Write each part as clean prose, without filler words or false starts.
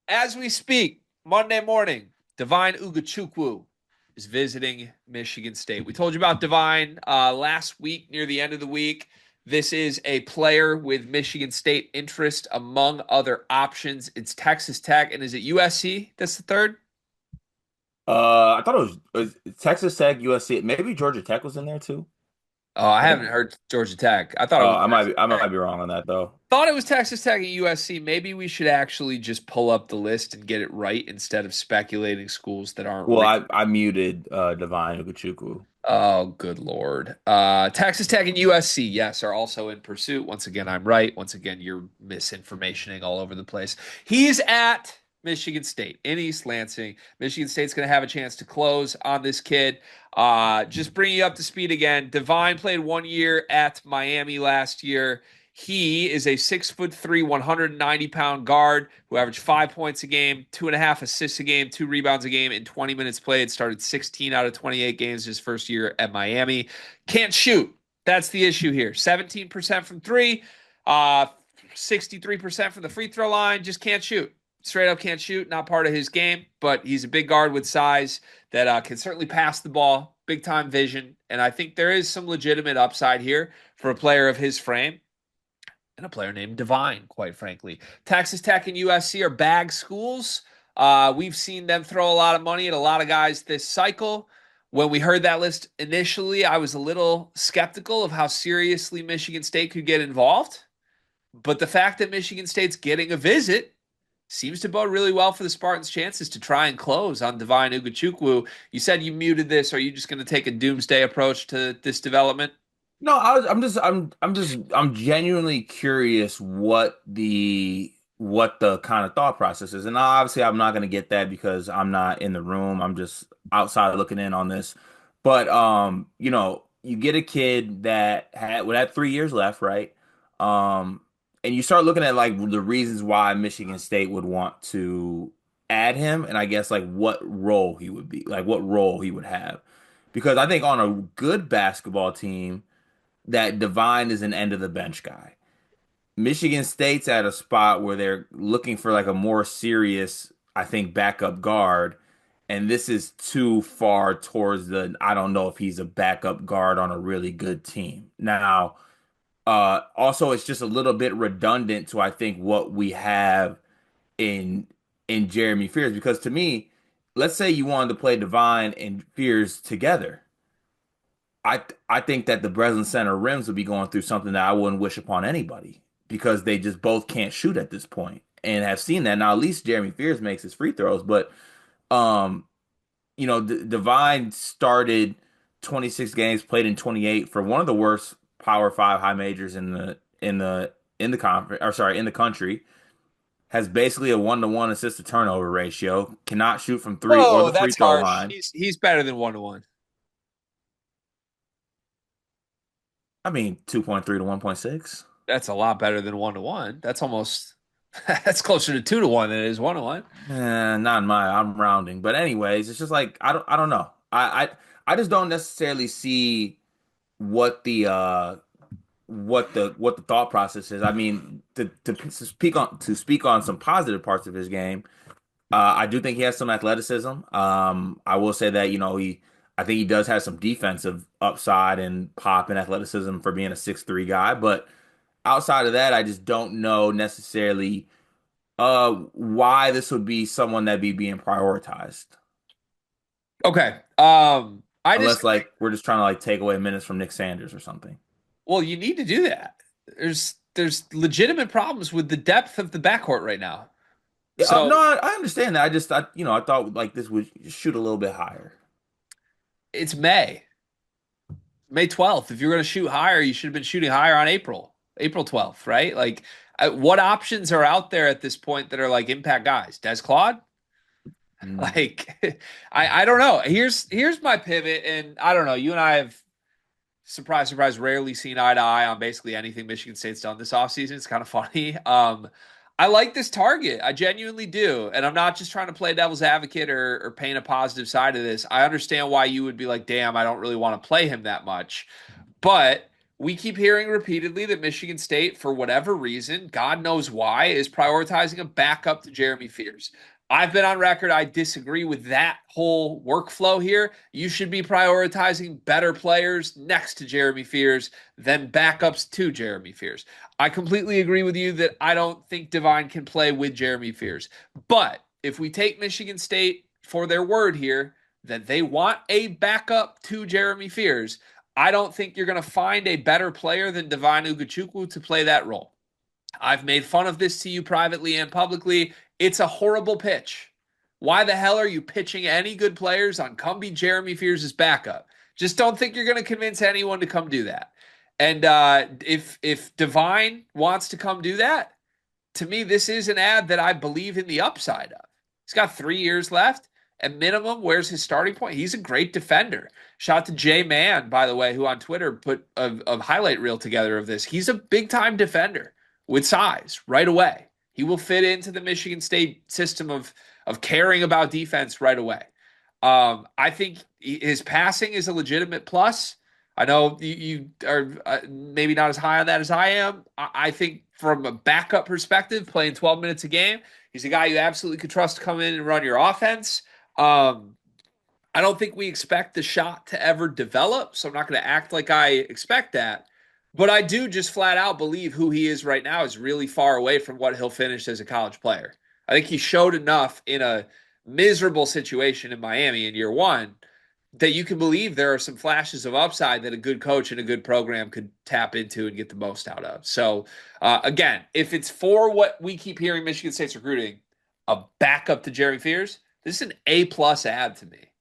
As we speak, Monday morning, Divine Ugochukwu is visiting Michigan State. We told you about Divine last week near the end of the week. This is a player with Michigan State interest among other options. It's Texas Tech, and is it USC? That's the third? I thought it was Texas Tech, USC, maybe Georgia Tech was in there too. Oh, I I think. haven't heard Georgia Tech. I thought it was Texas I Tech. might be wrong on that though. Thought it was Texas Tech and USC. Maybe we should actually just pull up the list and get it right instead of speculating schools that aren't Well, real. I muted Divine Ugochukwu. Oh, good Lord. Texas Tech and USC, yes, are also in pursuit. Once again, I'm right. Once again, you're misinformationing all over the place. He's at Michigan State in East Lansing. Michigan State's going to have a chance to close on this kid. Just bring you up to speed again. Divine played 1 year at Miami last year. He is a 6'3", 190-pound guard who averaged 5 points a game, 2.5 assists a game, 2 rebounds a game in 20 minutes played. Started 16 out of 28 games his first year at Miami. Can't shoot. That's the issue here. 17% from three, 63% from the free throw line. Just can't shoot. Straight up can't shoot. Not part of his game, but he's a big guard with size that can certainly pass the ball. Big time vision. And I think there is some legitimate upside here for a player of his frame and a player named Divine, quite frankly. Texas Tech and USC are bag schools. We've seen them throw a lot of money at a lot of guys this cycle. When we heard that list initially, I was a little skeptical of how seriously Michigan State could get involved. But the fact that Michigan State's getting a visit seems to bode really well for the Spartans' chances to try and close on Divine Ugochukwu. You said you muted this. Are you just going to take a doomsday approach to this development? No, I'm genuinely curious what the kind of thought process is. And obviously I'm not going to get that because I'm not in the room. I'm just outside looking in on this. But you get a kid that had 3 years left, right? Um, and you start looking at like the reasons why Michigan State would want to add him, and I guess like what role he would be, like what role he would have. Because I think on a good basketball team that Divine is an end of the bench guy. Michigan State's at a spot where they're looking for like a more serious, I think, backup guard. And this is too far towards I don't know if he's a backup guard on a really good team. Now, also it's just a little bit redundant to I think what we have in Jeremy Fears because to me, let's say you wanted to play Divine and Fears together. I think that the Breslin Center rims would be going through something that I wouldn't wish upon anybody because they just both can't shoot at this point and have seen that. Now, at least Jeremy Fears makes his free throws, but um, Divine started 26 games, played in 28 for one of the worst Power Five high majors in the conference, or sorry, in the country. Has basically a 1-to-1 assist to turnover ratio. Cannot shoot from three or Whoa, the free that's throw harsh. line. He's better than 1-to-1. I mean, 2.3 to 1.6. That's a lot better than 1-to-1. That's almost that's closer to 2-to-1 than it is 1-to-1. Not in my. I'm rounding, but anyways, it's just like I don't know. I just don't necessarily see what the thought process is. I mean, to speak on some positive parts of his game, I do think he has some athleticism. I will say that I think he does have some defensive upside and pop and athleticism for being a 6'3" guy, but outside of that, I just don't know necessarily why this would be someone that be being prioritized. Okay. I Unless disagree. like we're just trying to like take away minutes from Nick Sanders or something. Well, you need to do that. There's legitimate problems with the depth of the backcourt right now. Yeah, So no, I understand that. I thought like this would shoot a little bit higher. it's May 12th. If you're going to shoot higher, you should have been shooting higher on April 12th, right? Like, what options are out there at this point that are like impact guys? Des Claude? Mm. Like, I don't know. Here's my pivot, and I don't know. You and I have surprise, surprise, rarely seen eye to eye on basically anything Michigan State's done this offseason. It's kind of funny. I like this target. I genuinely do. And I'm not just trying to play devil's advocate or paint a positive side of this. I understand why you would be like, damn, I don't really want to play him that much. But we keep hearing repeatedly that Michigan State, for whatever reason, God knows why, is prioritizing a backup to Jeremy Fears. I've been on record. I disagree with that whole workflow here. You should be prioritizing better players next to Jeremy Fears than backups to Jeremy Fears. I completely agree with you that I don't think Divine can play with Jeremy Fears. But if we take Michigan State for their word here that they want a backup to Jeremy Fears, I don't think you're going to find a better player than Divine Ugochukwu to play that role. I've made fun of this to you privately and publicly. It's a horrible pitch. Why the hell are you pitching any good players on come be Jeremy Fears' backup? Just don't think you're going to convince anyone to come do that. And if Divine wants to come do that, to me, this is an ad that I believe in the upside of. He's got 3 years left. At minimum, where's his starting point? He's a great defender. Shout out to Jay Mann, by the way, who on Twitter put a highlight reel together of this. He's a big time defender with size right away. He will fit into the Michigan State system of caring about defense right away. I think his passing is a legitimate plus. I know you are maybe not as high on that as I am. I think from a backup perspective, playing 12 minutes a game, he's a guy you absolutely could trust to come in and run your offense. I don't think we expect the shot to ever develop, so I'm not going to act like I expect that. But I do just flat out believe who he is right now is really far away from what he'll finish as a college player. I think he showed enough in a miserable situation in Miami in year one that you can believe there are some flashes of upside that a good coach and a good program could tap into and get the most out of. So, again, if it's for what we keep hearing Michigan State's recruiting, a backup to Jeremy Fears, this is an A-plus ad to me.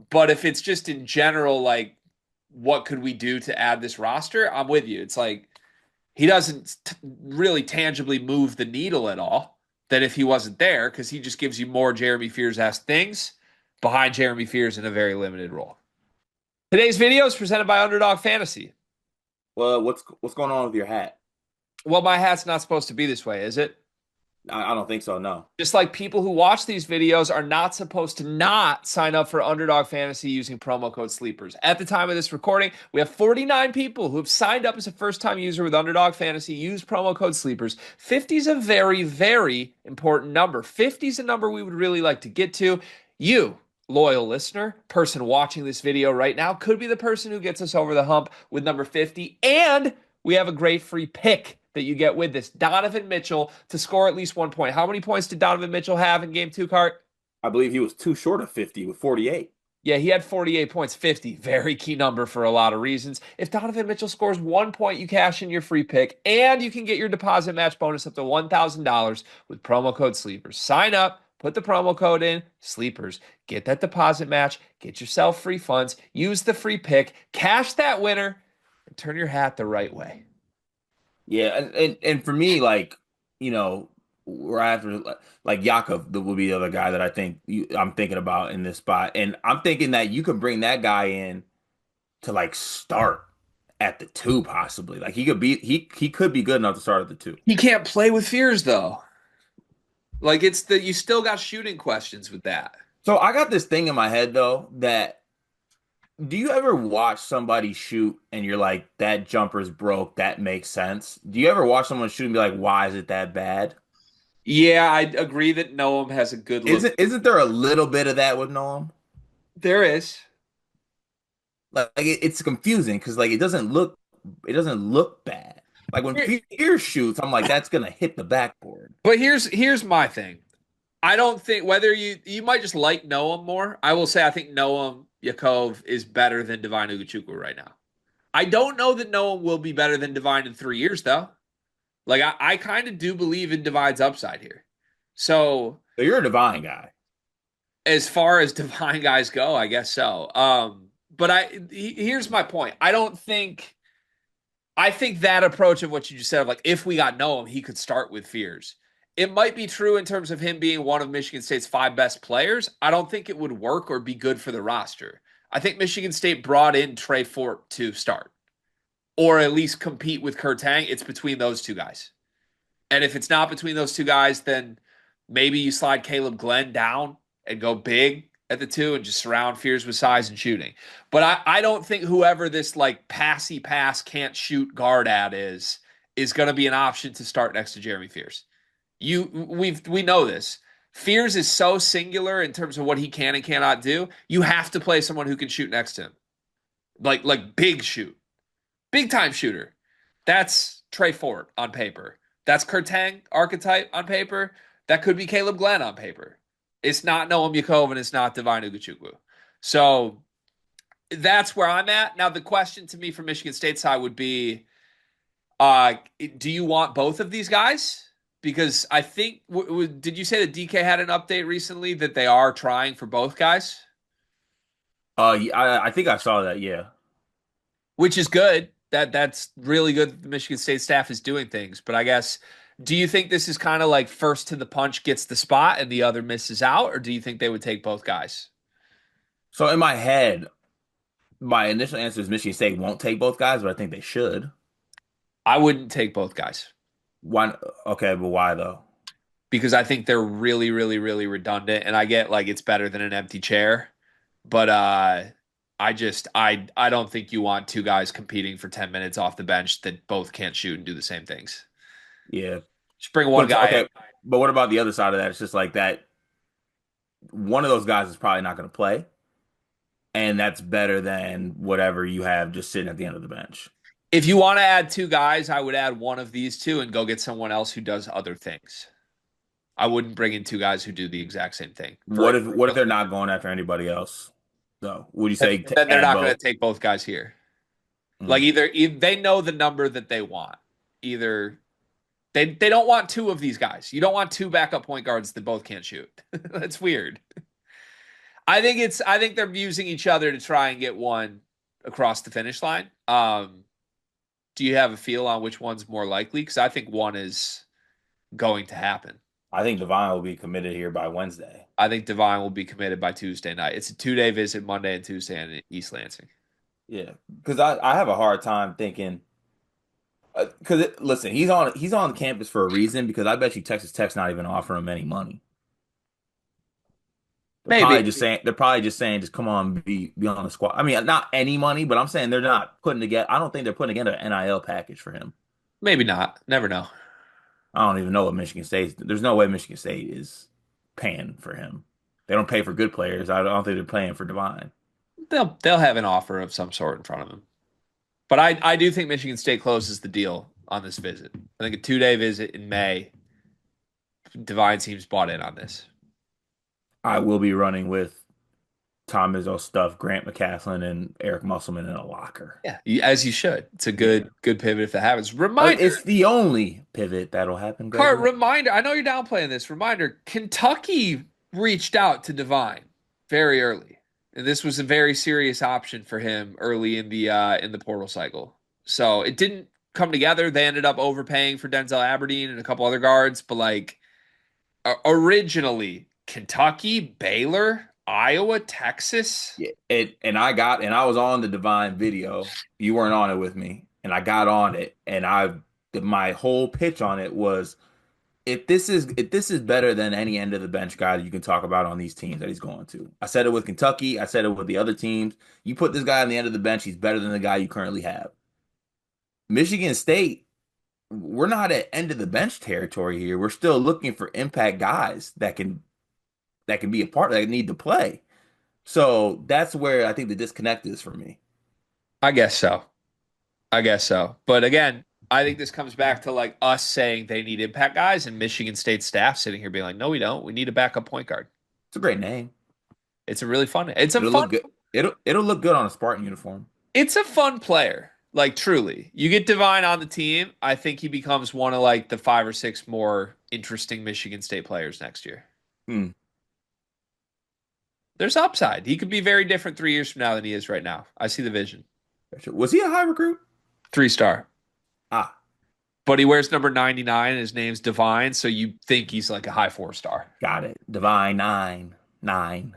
But if it's just in general, like, what could we do to add this roster? I'm with you. It's like he doesn't really tangibly move the needle at all than if he wasn't there because he just gives you more Jeremy Fears-esque things behind Jeremy Fears in a very limited role. Today's video is presented by Underdog Fantasy. Well, what's going on with your hat? Well, my hat's not supposed to be this way, is it? I don't think so, no. Just like people who watch these videos are not supposed to not sign up for Underdog Fantasy using promo code SLEEPERS. At the time of this recording, we have 49 people who have signed up as a first-time user with Underdog Fantasy. Use promo code SLEEPERS. 50 is a very, very important number. 50 is a number we would really like to get to. You, loyal listener, person watching this video right now, could be the person who gets us over the hump with number 50. And we have a great free pick that you get with this. Donovan Mitchell to score at least 1 point. How many points did Donovan Mitchell have in game 2, Cart? I believe he was too short of 50 with 48. Yeah, he had 48 points, 50. Very key number for a lot of reasons. If Donovan Mitchell scores 1 point, you cash in your free pick, and you can get your deposit match bonus up to $1,000 with promo code SLEEPERS. Sign up, put the promo code in, SLEEPERS. Get that deposit match, get yourself free funds, use the free pick, cash that winner, and turn your hat the right way. Yeah, and for me, like, right after like Yakov would be the other guy that I'm thinking about in this spot, and I'm thinking that you could bring that guy in to like start at the 2 possibly. Like he could be good enough to start at the 2. He can't play with Fears though. Like you still got shooting questions with that. So I got this thing in my head though that. Do you ever watch somebody shoot and you're like, that jumper's broke, that makes sense? Do you ever watch someone shoot and be like, why is it that bad? Yeah, I agree that Noam has a good look. Isn't there a little bit of that with Noam? There is. Like it's confusing because like it doesn't look bad. Like when Pierce shoots, I'm like, that's gonna hit the backboard. But here's my thing. I don't think whether you might just like Noam more. I will say I think Noam Yakov is better than Divine Ugochukwu right now. I don't know that Noam will be better than Divine in 3 years, though. Like, I kind of do believe in Divine's upside here. So you're a Divine guy. As far as Divine guys go, I guess so. But here's my point. I think that approach of what you just said, of like, if we got Noam, he could start with Fears. It might be true in terms of him being one of Michigan State's 5 best players. I don't think it would work or be good for the roster. I think Michigan State brought in Trey Fort to start or at least compete with Kurtang. It's between those 2 guys. And if it's not between those 2 guys, then maybe you slide Caleb Glenn down and go big at the two and just surround Fears with size and shooting. But I don't think whoever this like passy pass can't shoot guard at is going to be an option to start next to Jeremy Fears. We know this. Fears is so singular in terms of what he can and cannot do. You have to play someone who can shoot next to him, like big shoot, big time shooter. That's Trey Fort on paper. That's Kurtang archetype on paper. That could be Caleb Glenn on paper. It's not Noam Yakov and it's not Divine Ugochukwu. So that's where I'm at. Now, the question to me from Michigan State side would be, do you want both of these guys? Because I think, did you say that DK had an update recently that they are trying for both guys? Yeah, I think I saw that. Yeah. Which is good. That's really good that the Michigan State staff is doing things. But I guess, do you think this is kind of like first to the punch gets the spot and the other misses out, or do you think they would take both guys? So in my head, my initial answer is Michigan State won't take both guys, but I think they should. I wouldn't take both guys Why? Okay, but why though? because I think they're really, really, really redundant. And I get like it's better than an empty chair, but I don't think you want two guys competing for 10 minutes off the bench that both can't shoot and do the same things. Yeah, Just bring one but guy in. okay, but what about the other side of that? It's just like that. One of those guys is probably not going to play, and that's better than whatever you have just sitting at the end of the bench. If you want to add two guys, I would add one of these two and go get someone else who does other things. I wouldn't bring in two guys who do the exact same thing. What if they're not going after anybody else? Though, would you say Then they're add not going both? to take both guys here. Like Mm. either they know the number that they want. Either they don't want two of these guys. You don't want two backup point guards that both can't shoot. That's weird. I think they're using each other to try and get one across the finish line. Do you have a feel on which one's more likely? Because I think one is going to happen. I think Divine will be committed here by Wednesday. I think Divine will be committed by Tuesday night. It's a 2-day visit, Monday and Tuesday in East Lansing. Yeah, because I have a hard time thinking. Because listen, he's on campus for a reason. Because I bet you Texas Tech's not even offering him any money. Maybe. They're probably just saying just come on be on the squad. I mean, not any money, but I'm saying they're not putting together. I don't think they're putting together an NIL package for him. Maybe not. Never know. I don't even know what Michigan State. There's no way Michigan State is paying for him. They don't pay for good players. I don't think they're paying for Divine. They'll have an offer of some sort in front of them. But I do think Michigan State closes the deal on this visit. I think a 2-day visit in May. Divine seems bought in on this. I will be running with Tom Izzo stuff, Grant McCaslin, and Eric Musselman in a locker. Yeah, as you should. It's a Yeah. good pivot if that happens. Reminder, It's the only pivot that'll happen, Cart, Gregory. reminder. I know you're downplaying this. Reminder: Kentucky reached out to Divine very early, and this was a very serious option for him early in the portal cycle. So it didn't come together. They ended up overpaying for Denzel Aberdeen and a couple other guards, but like originally, Kentucky, Baylor, Iowa, Texas. Yeah, and I was on the Divine video. You weren't on it with me, and I got on it, and my whole pitch on it was if this is better than any end of the bench guy that you can talk about on these teams that he's going to. I said it with Kentucky. I said it with the other teams. You put this guy on the end of the bench, he's better than the guy you currently have. Michigan State, we're not at end of the bench territory here. We're still looking for impact guys that can be a part that need to play. So that's where I think the disconnect is for me. I guess so. I guess so. But again, I think this comes back to like us saying they need impact guys and Michigan State staff sitting here being like, no, we don't. We need a backup point guard. It's a great name. It's a really fun. It's a It'll fun. look good. It'll look good on a Spartan uniform. It's a fun player. Like truly, you get Divine on the team. I think he becomes one of like the 5 or 6 more interesting Michigan State players next year. Hmm. There's upside. He could be very different 3 years from now than he is right now. I see the vision. Was he a high recruit? 3-star. Ah, But he wears number 99 and his name's Divine, so you think he's like a high 4-star. got it. Divine 9, 9.